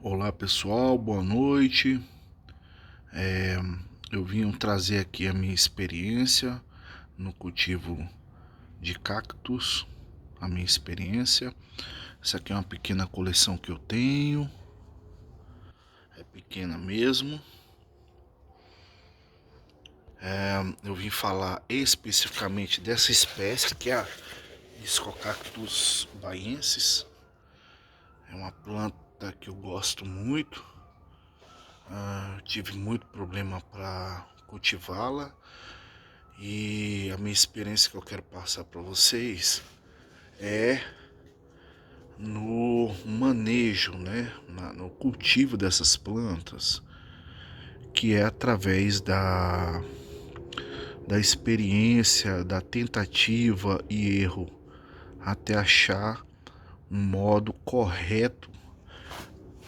Olá pessoal, boa noite. Eu vim trazer aqui a minha experiência no cultivo de cactos, a minha experiência. Essa aqui é uma pequena coleção que eu tenho, é pequena mesmo. Eu vim falar especificamente dessa espécie que é a Discocactus baiensis. É uma planta que eu gosto muito. Tive muito problema para cultivá-la. E a minha experiência que eu quero passar para vocês é no manejo, né, no cultivo dessas plantas, que é através da experiência, da tentativa e erro, até achar um modo correto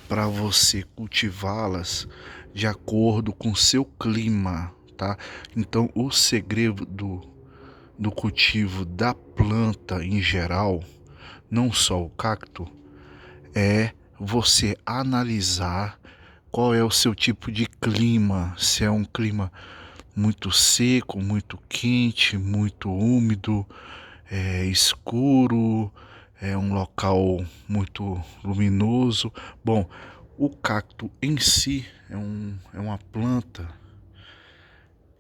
para você cultivá-las de acordo com seu clima, tá? Então, o segredo do cultivo da planta em geral, não só o cacto, é você analisar qual é o seu tipo de clima, se é um clima muito seco, muito quente, muito úmido, escuro, é um local muito luminoso. Bom, o cacto em si é uma planta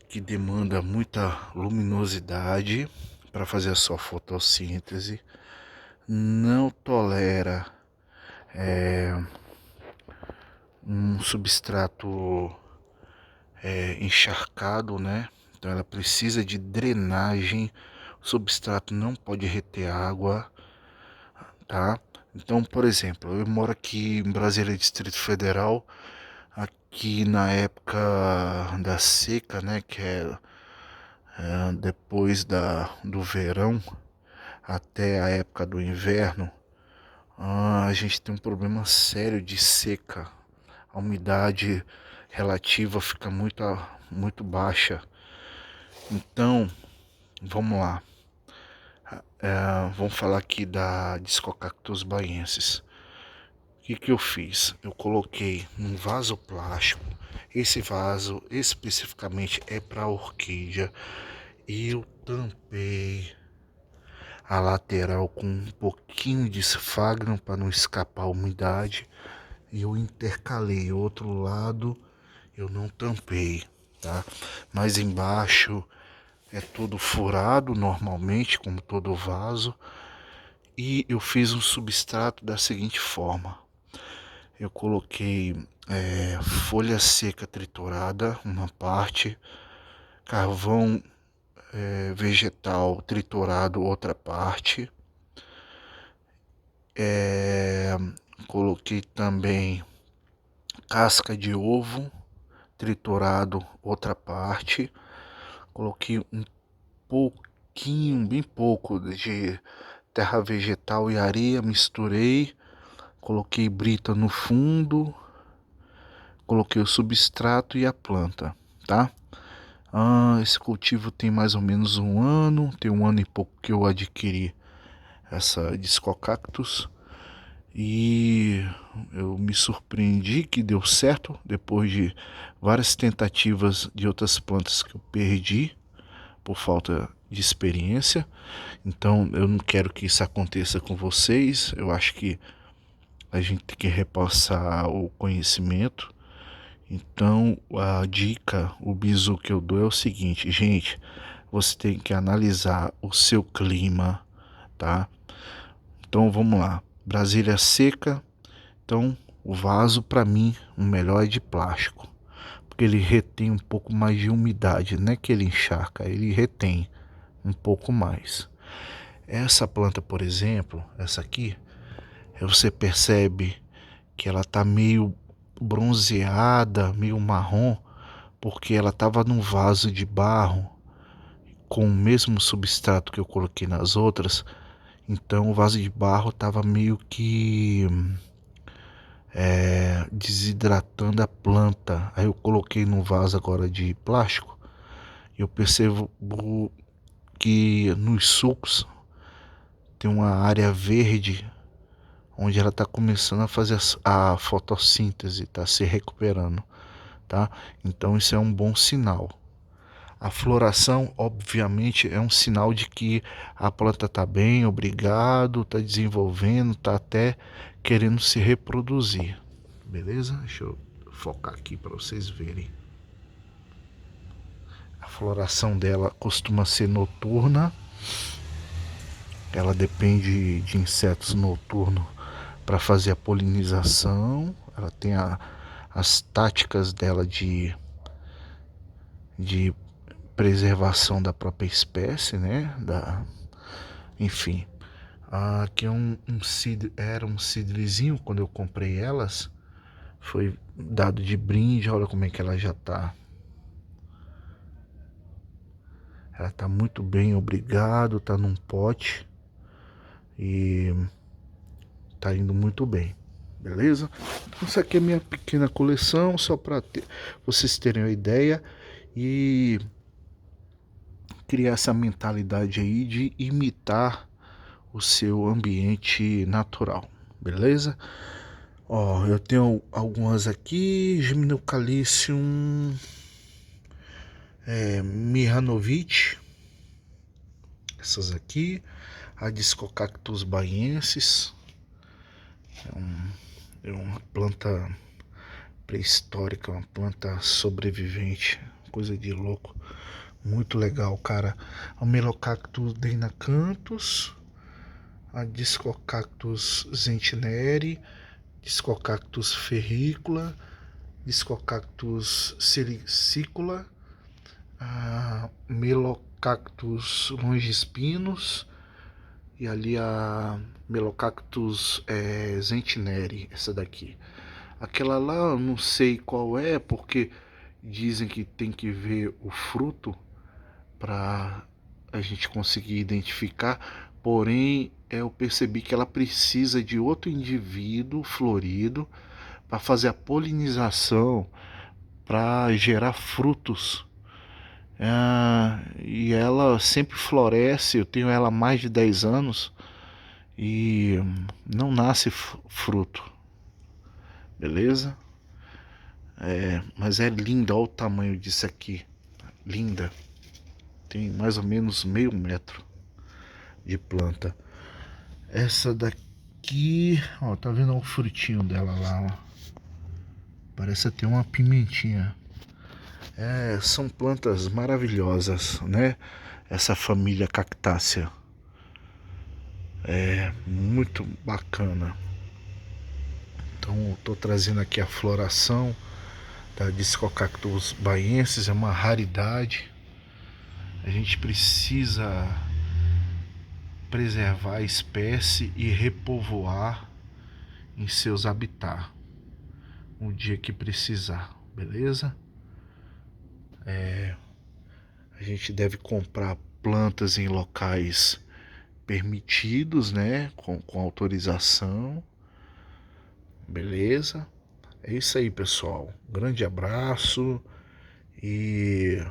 que demanda muita luminosidade para fazer a sua fotossíntese, não tolera um substrato encharcado, né? Então ela precisa de drenagem, o substrato não pode reter água, tá? Então, por exemplo, eu moro aqui em Brasília, Distrito Federal, aqui na época da seca, né? Que é depois do verão até a época do inverno. A gente tem um problema sério de seca. A umidade relativa fica muito baixa. Então, vamos lá. Vamos falar aqui da Discocactus baiensis. O que eu fiz? Eu coloquei num vaso plástico. Esse vaso especificamente é para orquídea. E eu tampei a lateral com um pouquinho de esfagno para não escapar a umidade. E eu intercalei outro lado, eu não tampei, tá? Mas embaixo é todo furado normalmente, como todo vaso. E eu fiz um substrato da seguinte forma: eu coloquei folha seca triturada, uma parte, carvão vegetal triturado, outra parte. Coloquei também casca de ovo triturado, outra parte. Coloquei um pouquinho, bem pouco de terra vegetal e areia, misturei, coloquei brita no fundo, coloquei o substrato e a planta, tá? Esse cultivo tem mais ou menos um ano, tem um ano e pouco que eu adquiri essa Discocactus e eu me surpreendi que deu certo depois de várias tentativas de outras plantas que eu perdi por falta de experiência. Então eu não quero que isso aconteça com vocês. Eu acho que a gente tem que repassar o conhecimento. Então a dica, o bizu que eu dou é o seguinte, gente: você tem que analisar o seu clima, tá? Então vamos lá. Brasília seca, então o vaso para mim o melhor é de plástico, porque ele retém um pouco mais de umidade, não é que ele encharca, ele retém um pouco mais. Essa planta, por exemplo, essa aqui, você percebe que ela tá meio bronzeada, meio marrom, porque ela estava num vaso de barro com o mesmo substrato que eu coloquei nas outras. Então o vaso de barro estava meio que desidratando a planta. Aí eu coloquei num vaso agora de plástico e eu percebo que nos sucos tem uma área verde onde ela está começando a fazer a fotossíntese, está se recuperando, tá? Então isso é um bom sinal. A floração, obviamente, é um sinal de que a planta está bem, obrigado, está desenvolvendo, está até querendo se reproduzir. Beleza? Deixa eu focar aqui para vocês verem. A floração dela costuma ser noturna. Ela depende de insetos noturnos para fazer a polinização. Ela tem as táticas dela de preservação da própria espécie, né? Enfim. Aqui é era um cidrezinho quando eu comprei elas. Foi dado de brinde, olha como é que ela já tá. Ela tá muito bem, obrigado, tá num pote. E tá indo muito bem, beleza? Então, isso aqui é minha pequena coleção, só para vocês terem uma ideia e criar essa mentalidade aí de imitar o seu ambiente natural, beleza? Ó, eu tenho algumas aqui, Gymnocalicium Mihanovic, essas aqui, a Discocactus baiensis, é uma planta pré-histórica, uma planta sobrevivente, coisa de louco, muito legal, cara. A Melocactus deinacanthus, a Discocactus zentineri, Discocactus ferrícola, Discocactus sericicula, a Melocactus longispinus e ali a Melocactus zentineri, essa daqui. Aquela lá eu não sei qual é, porque dizem que tem que ver o fruto para a gente conseguir identificar, porém eu percebi que ela precisa de outro indivíduo florido para fazer a polinização, para gerar frutos. E ela sempre floresce, eu tenho ela há mais de 10 anos e não nasce fruto, beleza? Mas é linda, olha o tamanho disso aqui, linda, tem mais ou menos meio metro de planta. Essa daqui, ó, tá vendo o frutinho dela lá, ó. Parece ter uma pimentinha. São plantas maravilhosas, né? Essa família cactácea é muito bacana. Então eu tô trazendo aqui a floração da Discocactus baiensis, é uma raridade. A gente precisa preservar a espécie e repovoar em seus habitats um dia que precisar, beleza? A gente deve comprar plantas em locais permitidos, né? Com autorização, beleza? É isso aí, pessoal. Grande abraço e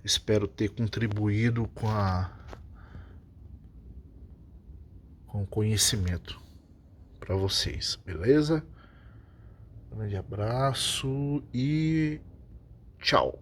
espero ter contribuído com o conhecimento para vocês, beleza? Grande abraço e tchau.